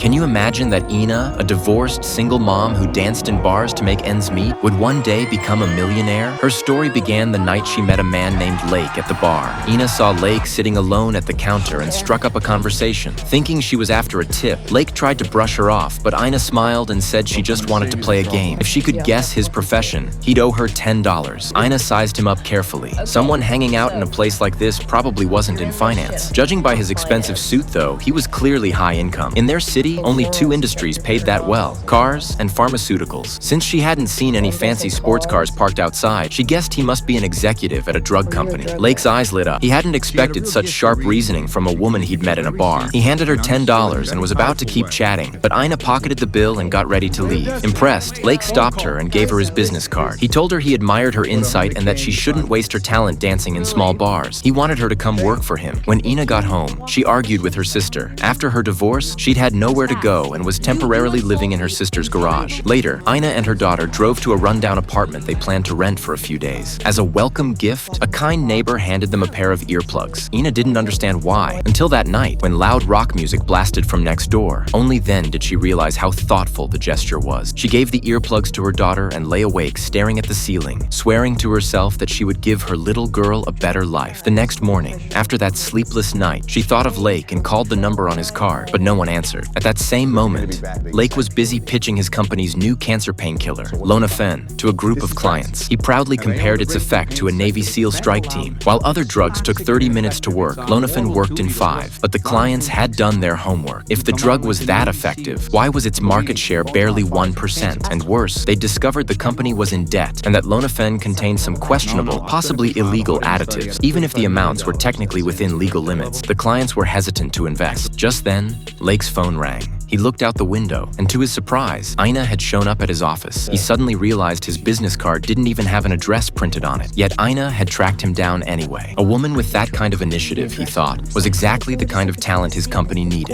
Can you imagine that Ina, a divorced single mom who danced in bars to make ends meet, would one day become a millionaire? Her story began the night she met a man named Lake at the bar. Ina saw Lake sitting alone at the counter and struck up a conversation. Thinking she was after a tip, Lake tried to brush her off, but Ina smiled and said she just wanted to play a game. If she could guess his profession, he'd owe her $10. Ina sized him up carefully. Someone hanging out in a place like this probably wasn't in finance. Judging by his expensive suit though, he was clearly high income. In their city, only two industries paid that well: cars and pharmaceuticals. Since she hadn't seen any fancy sports cars parked outside, she guessed he must be an executive at a drug company. Lake's eyes lit up. He hadn't expected such sharp reasoning from a woman he'd met in a bar. He handed her $10 and was about to keep chatting, but Ina pocketed the bill and got ready to leave. Impressed, Lake stopped her and gave her his business card. He told her he admired her insight and that she shouldn't waste her talent dancing in small bars. He wanted her to come work for him. When Ina got home, she argued with her sister. After her divorce, she'd had nowhere to go and was temporarily living in her sister's garage. Later, Ina and her daughter drove to a rundown apartment they planned to rent for a few days. As a welcome gift, a kind neighbor handed them a pair of earplugs. Ina didn't understand why, until that night when loud rock music blasted from next door. Only then did she realize how thoughtful the gesture was. She gave the earplugs to her daughter and lay awake staring at the ceiling, swearing to herself that she would give her little girl a better life. The next morning, after that sleepless night, she thought of Lake and called the number on his card, but no one answered. At that same moment, Lake was busy pitching his company's new cancer painkiller, Lonafen, to a group of clients. He proudly compared its effect to a Navy SEAL strike team. While other drugs took 30 minutes to work, Lonafen worked in 5, but the clients had done their homework. If the drug was that effective, why was its market share barely 1%? And worse, they discovered the company was in debt and that Lonafen contained some questionable, possibly illegal additives. Even if the amounts were technically within legal limits, the clients were hesitant to invest. Just then, Lake's phone rang. He looked out the window, and to his surprise, Ina had shown up at his office. He suddenly realized his business card didn't even have an address printed on it. Yet Ina had tracked him down anyway. A woman with that kind of initiative, he thought, was exactly the kind of talent his company needed.